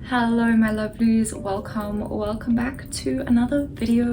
Hello my lovelies, welcome back to another video.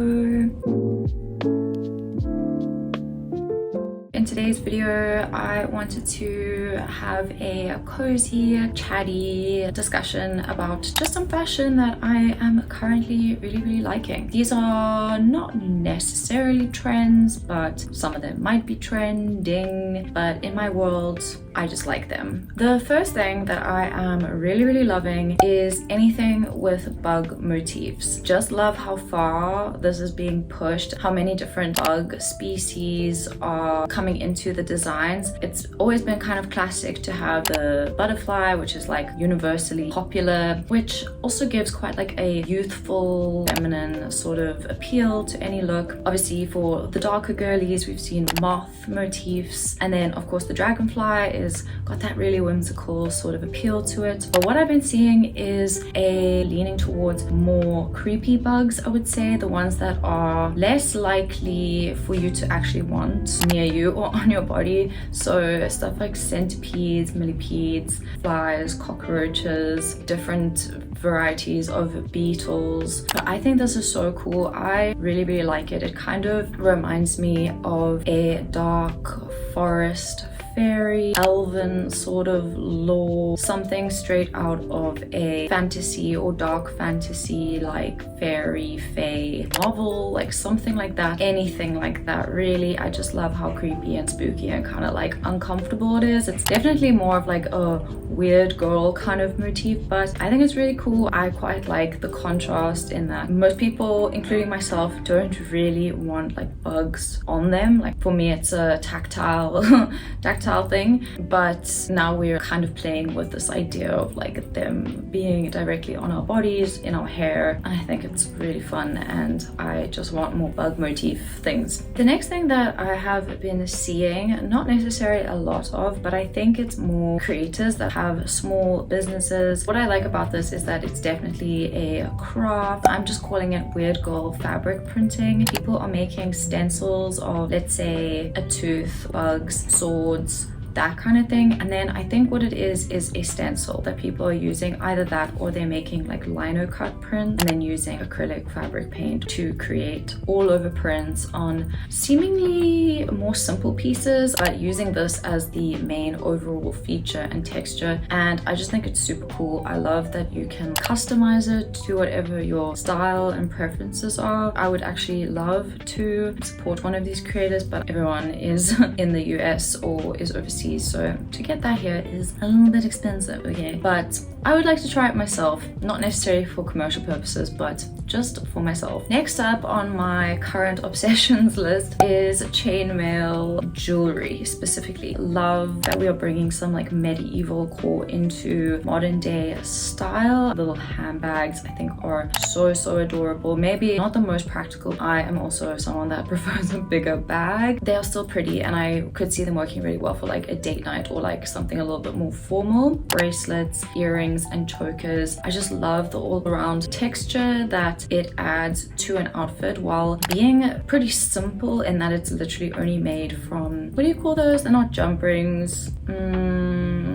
In today's video, I wanted to have a cozy, chatty discussion about just some fashion that I am currently really liking. These are not necessarily trends, but some of them might be trending, but in my world, I just like them. The first thing that I am really loving is anything with bug motifs. Just love how far this is being pushed, how many different bug species are coming into the designs. It's always been kind of classic to have the butterfly, which is like universally popular, which also gives quite like a youthful, feminine sort of appeal to any look. Obviously for the darker girlies, we've seen moth motifs, and then of course the dragonfly is got that really whimsical sort of appeal to it. But what I've been seeing is a leaning towards more creepy bugs, I would say, the ones that are less likely for you to actually want near you or on your body. So stuff like centipedes, millipedes, flies, cockroaches, different varieties of beetles. But I think this is so cool. I really like it. It kind of reminds me of a dark forest, fairy, elven sort of lore, something straight out of a fantasy or dark fantasy, like fairy, fae novel, like something like that, anything like that. Really, I just love how creepy and spooky and kind of like uncomfortable it is. It's definitely more of like a weird girl kind of motif, but I think it's really cool. I quite like the contrast in that most people, including myself, don't really want like bugs on them. Like for me, it's a tactile thing, but now we're kind of playing with this idea of like them being directly on our bodies, in our hair, and I think it's really fun, and I just want more bug motif things. The next thing that I have been seeing, not necessarily a lot of, but I think it's more creators that have small businesses. What I like about this is that it's definitely a craft. I'm just calling it weird girl fabric printing. People are making stencils of, let's say, a tooth, bugs, swords, that kind of thing, and then I think what it is a stencil that people are using, either that or they're making like lino cut prints and then using acrylic fabric paint to create all over prints on seemingly more simple pieces, but using this as the main overall feature and texture. And I just think it's super cool. I love that you can customize it to whatever your style and preferences are. I would actually love to support one of these creators, but everyone is in the US or is overseas, so to get that here is a little bit expensive, okay? But I would like to try it myself, not necessarily for commercial purposes, but just for myself. Next up on my current obsessions list is chainmail jewelry. Specifically, love that we are bringing some like medieval core into modern day style. Little handbags I think are so adorable. Maybe not the most practical. I am also someone that prefers a bigger bag. They are still pretty, and I could see them working really well for like a date night or like something a little bit more formal. Bracelets, earrings, and chokers. I just love the all-around texture that it adds to an outfit while being pretty simple in that it's literally only made from, what do you call those? They're not jump rings.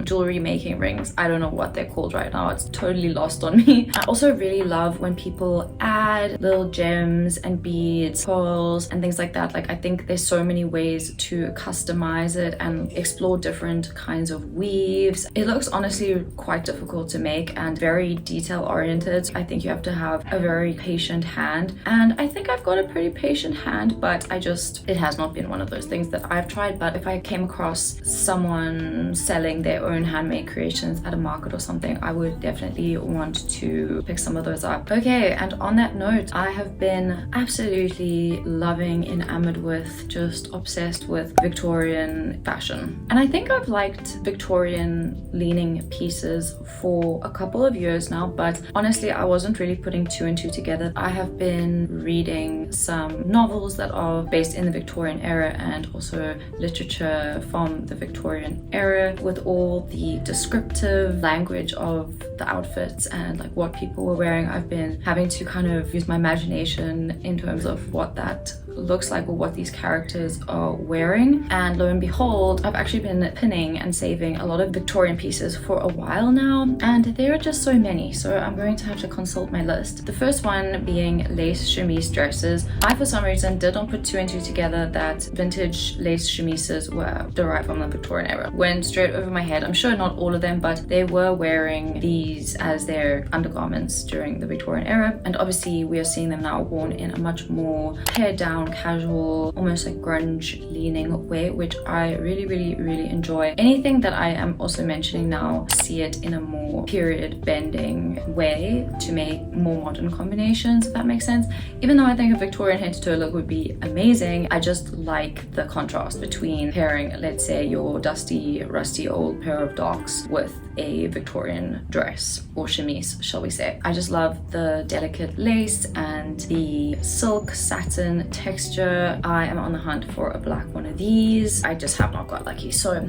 Jewelry making rings. I don't know what they're called right now. It's totally lost on me. I also really love when people add little gems and beads, pearls, and things like that. Like I think there's so many ways to customize it and explore different kinds of weaves. It looks honestly quite difficult to make and very detail oriented. I think you have to have a very patient hand, and I think I've got a pretty patient hand, but it has not been one of those things that I've tried. But if I came across someone selling their own handmade creations at a market or something, I would definitely want to pick some of those up. Okay, and on that note, I have been absolutely loving, enamored with, just obsessed with Victorian fashion. And I think I've liked Victorian leaning pieces for a couple of years now, but honestly I wasn't really putting two and two together. I have been reading some novels that are based in the Victorian era and also literature from the Victorian era with all the descriptive language of the outfits and like what people were wearing. I've been having to kind of use my imagination in terms of what that looks like or what these characters are wearing. And lo and behold, I've actually been pinning and saving a lot of Victorian pieces for a while now, and there are just so many, so I'm going to have to consult my list. The first one being lace chemise dresses. I for some reason did not put two and two together that vintage lace chemises were derived from the Victorian era. Went straight over my head. I'm sure not all of them, but they were wearing these as their undergarments during the Victorian era, and obviously we are seeing them now worn in a much more pared down, casual, almost like grunge leaning way, which I really enjoy. Anything that I am also mentioning now, see it in a more period bending way to make more modern combinations, if that makes sense. Even though I think a Victorian head to toe look would be amazing, I just like the contrast between pairing, let's say, your dusty, rusty old pair of Docs with a Victorian dress or chemise, shall we say. I just love the delicate lace and the silk satin texture. I am on the hunt for a black one of these. I just have not got lucky. So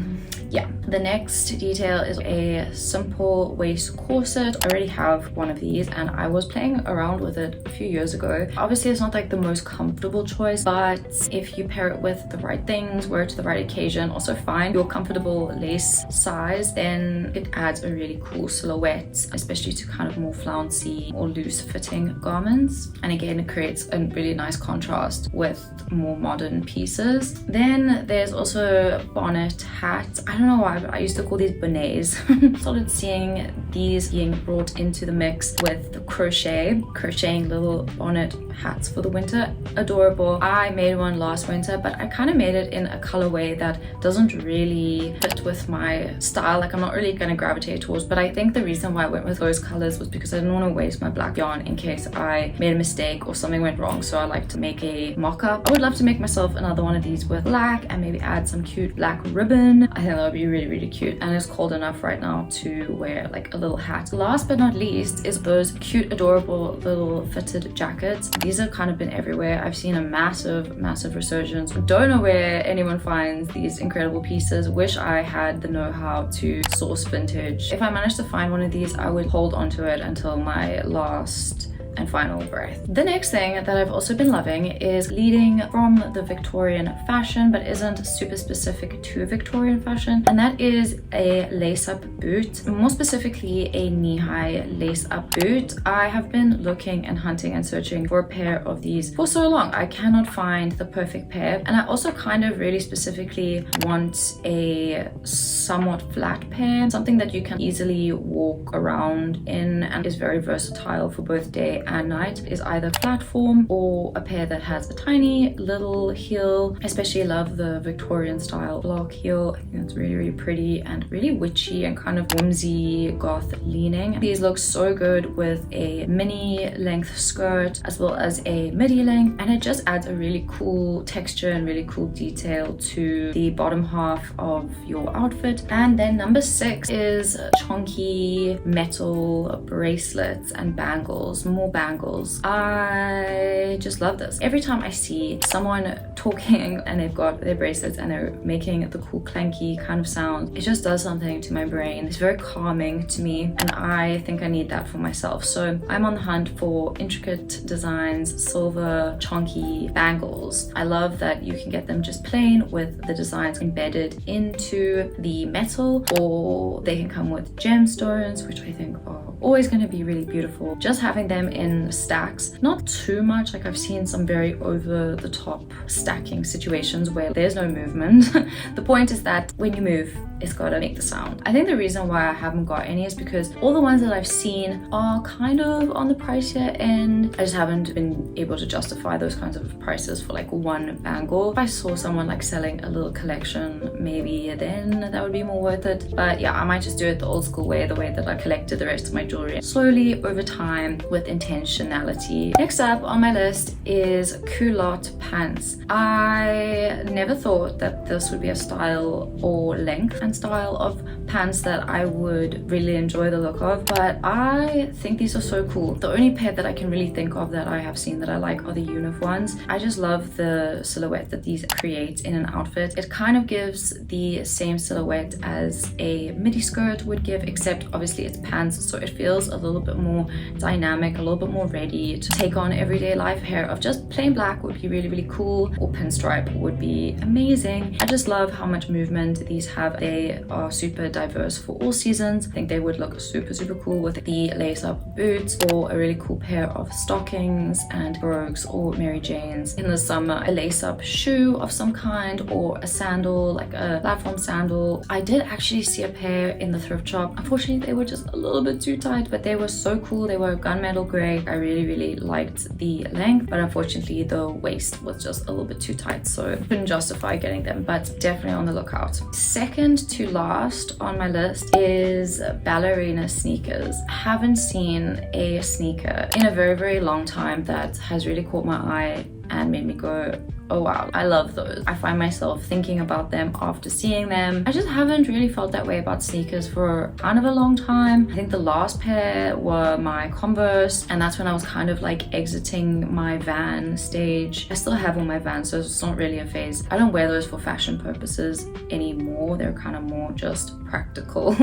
yeah, the next detail is a simple waist corset. I already have one of these and I was playing around with it a few years ago. Obviously it's not like the most comfortable choice, but if you pair it with the right things, wear it to the right occasion, also find your comfortable lace size, then it adds a really cool silhouette, especially to kind of more flouncy or loose fitting garments. And again, it creates a really nice contrast with more modern pieces. Then there's also bonnet hats. I don't know why, but I used to call these bonnets. Started seeing these being brought into the mix with crocheting little bonnet hats for the winter. Adorable. I made one last winter, but I kind of made it in a colorway that doesn't really fit with my style. Like I'm not really going to gravitate towards, but I think the reason why I went with those colors was because I didn't want to waste my black yarn in case I made a mistake or something went wrong. So I like to make a mock-up. I would love to make myself another one of these with black and maybe add some cute black ribbon. I think that would be really cute, and it's cold enough right now to wear like a little hat. Last but not least is those cute, adorable little fitted jackets. These have kind of been everywhere. I've seen a massive resurgence. Don't know where anyone finds these incredible pieces. Wish I had the know-how to source vintage. If I managed to find one of these, I would hold onto it until my last and final breath. The next thing that I've also been loving is leading from the Victorian fashion, but isn't super specific to Victorian fashion, and that is a lace-up boot, more specifically a knee-high lace-up boot. I have been looking and hunting and searching for a pair of these for so long. I cannot find the perfect pair, and I also kind of really specifically want a somewhat flat pair, something that you can easily walk around in and is very versatile for both day and night. Is either platform or a pair that has a tiny little heel. I especially love the Victorian style block heel. I think it's really pretty and really witchy and kind of whimsy goth leaning. These look so good with a mini length skirt as well as a midi length, and it just adds a really cool texture and really cool detail to the bottom half of your outfit. And then number 6 is chunky metal bracelets and bangles, more bangles. I just love this. Every time I see someone talking and they've got their bracelets and they're making the cool clanky kind of sound, it just does something to my brain. It's very calming to me, and I think I need that for myself. So I'm on the hunt for intricate designs, silver chunky bangles. I love that you can get them just plain with the designs embedded into the metal, or they can come with gemstones, which I think are always going to be really beautiful. Just having them in stacks, not too much. Like I've seen some very over the top stacking situations where there's no movement. The point is that when you move, it's got to make the sound. I think the reason why I haven't got any is because all the ones that I've seen are kind of on the pricier end. I just haven't been able to justify those kinds of prices for like one bangle. If I saw someone like selling a little collection, maybe then that would be more worth it. But yeah, I might just do it the old school way, the way that I collected the rest of my jewelry, slowly over time with intentionality. Next up on my list is culotte pants. I never thought that this would be a style or length and style of pants that I would really enjoy the look of, but I think these are so cool. The only pair that I can really think of that I have seen that I like are the Unif ones. I just love the silhouette that these create in an outfit. It kind of gives the same silhouette as a midi skirt would give, except obviously it's pants, so it feels a little bit more dynamic, a little bit more ready to take on everyday life. Hair of just plain black would be really, really cool, or pinstripe would be amazing. I just love how much movement these have. They are super diverse for all seasons. I think they would look super, super cool with the lace-up boots, or a really cool pair of stockings and brogues or Mary Janes. In the summer, a lace-up shoe of some kind, or a sandal, like a platform sandal. I did actually see a pair in the thrift shop. Unfortunately, they were just a little bit too tight, but they were so cool. They were gunmetal gray. I really, really liked the length, but unfortunately the waist was just a little bit too tight, so couldn't justify getting them, but definitely on the lookout. Second to last on my list is ballerina sneakers. I haven't seen a sneaker in a very, very long time that has really caught my eye and made me go, oh wow, I love those. I find myself thinking about them after seeing them. I just haven't really felt that way about sneakers for kind of a long time. I think the last pair were my Converse, and that's when I was kind of like exiting my Van stage. I still have all my Vans, so it's not really a phase. I don't wear those for fashion purposes anymore. They're kind of more just practical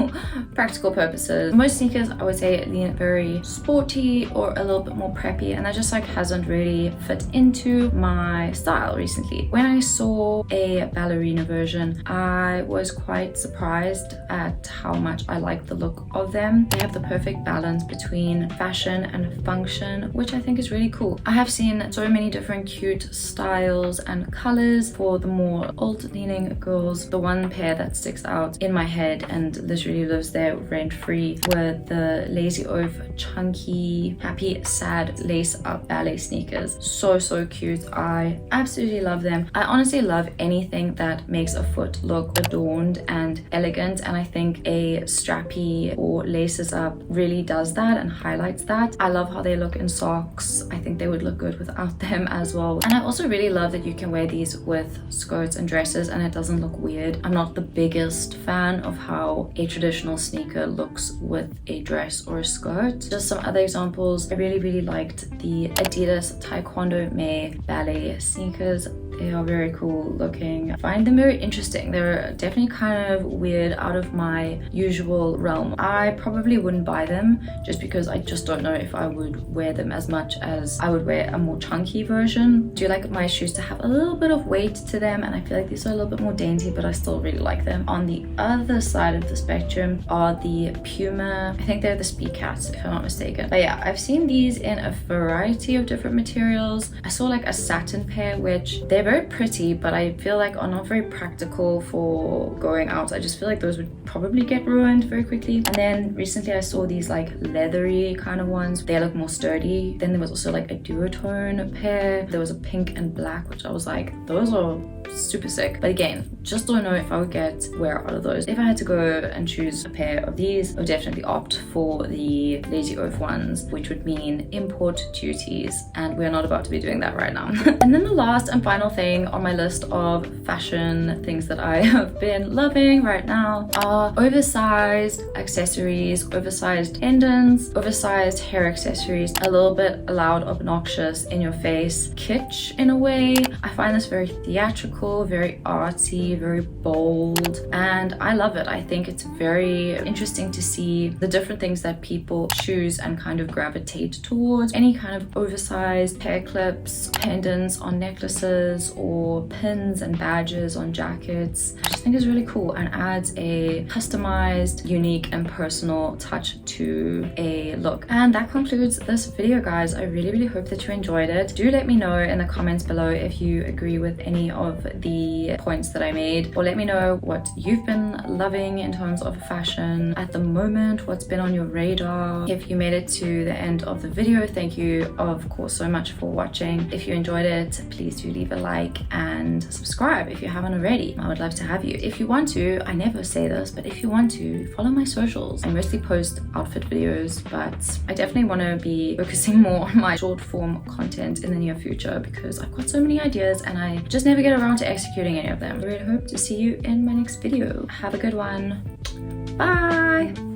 purposes. Most sneakers, I would say, lean very sporty or a little bit more preppy, and that just like hasn't really fit into my style recently. When I saw a ballerina version, I was quite surprised at how much I like the look of them. They have the perfect balance between fashion and function, which I think is really cool. I have seen so many different cute styles and colors for the more old-leaning girls. The one pair that sticks out in my head and literally lives there rent-free were the Lazy Oaf chunky, happy, sad lace-up ballet sneakers. So cute. I absolutely love them. I honestly love anything that makes a foot look adorned and elegant, and I think a strappy or laces up really does that and highlights that. I love how they look in socks. I think they would look good without them as well. And I also really love that you can wear these with skirts and dresses and it doesn't look weird. I'm not the biggest fan of how a traditional sneaker looks with a dress or a skirt. Just some other examples. I really liked the Adidas Taekwondo May ballet sneakers. They are very cool looking. I find them very interesting. They're definitely kind of weird, out of my usual realm. I probably wouldn't buy them just because I just don't know if I would wear them as much as I would wear a more chunky version. I do like my shoes to have a little bit of weight to them, and I feel like these are a little bit more dainty, but I still really like them. On the other side of the spectrum are the Puma. I think they're the Speed Cats, if I'm not mistaken. But yeah, I've seen these in a variety of different materials. I saw like a satin pair, which they're very pretty, but I feel like are not very practical for going out. I just feel like those would probably get ruined very quickly. And then recently I saw these like leathery kind of ones. They look more sturdy. Then there was also like a duotone pair. There was a pink and black, which I was like, those are super sick. But again, just don't know if I would get wear out of those. If I had to go and choose a pair of these, I would definitely opt for the Lazy Oaf ones, which would mean import duties, and we're not about to be doing that right now. And then the last and final thing on my list of fashion things that I have been loving right now are oversized accessories, oversized pendants, oversized hair accessories, a little bit loud, obnoxious, in your face, kitsch in a way. I find this very theatrical, very artsy, very bold, and I love it. I think it's very interesting to see the different things that people choose and kind of gravitate towards. Any kind of oversized hair clips, pendants on necklaces, or pins and badges on jackets. I just think is really cool and adds a customized, unique and personal touch to a look. And that concludes this video, guys. I really hope that you enjoyed it. Do let me know in the comments below if you agree with any of the points that I made, or let me know what you've been loving in terms of fashion at the moment, what's been on your radar. If you made it to the end of the video, thank you of course so much for watching. If you enjoyed it, please do leave a like and subscribe if you haven't already. I would love to have you. If you want to, I never say this, but if you want to, follow my socials. I mostly post outfit videos, but I definitely want to be focusing more on my short form content in the near future because I've got so many ideas and I just never get around to executing any of them. I really hope to see you in my next video. Have a good one. one. Bye!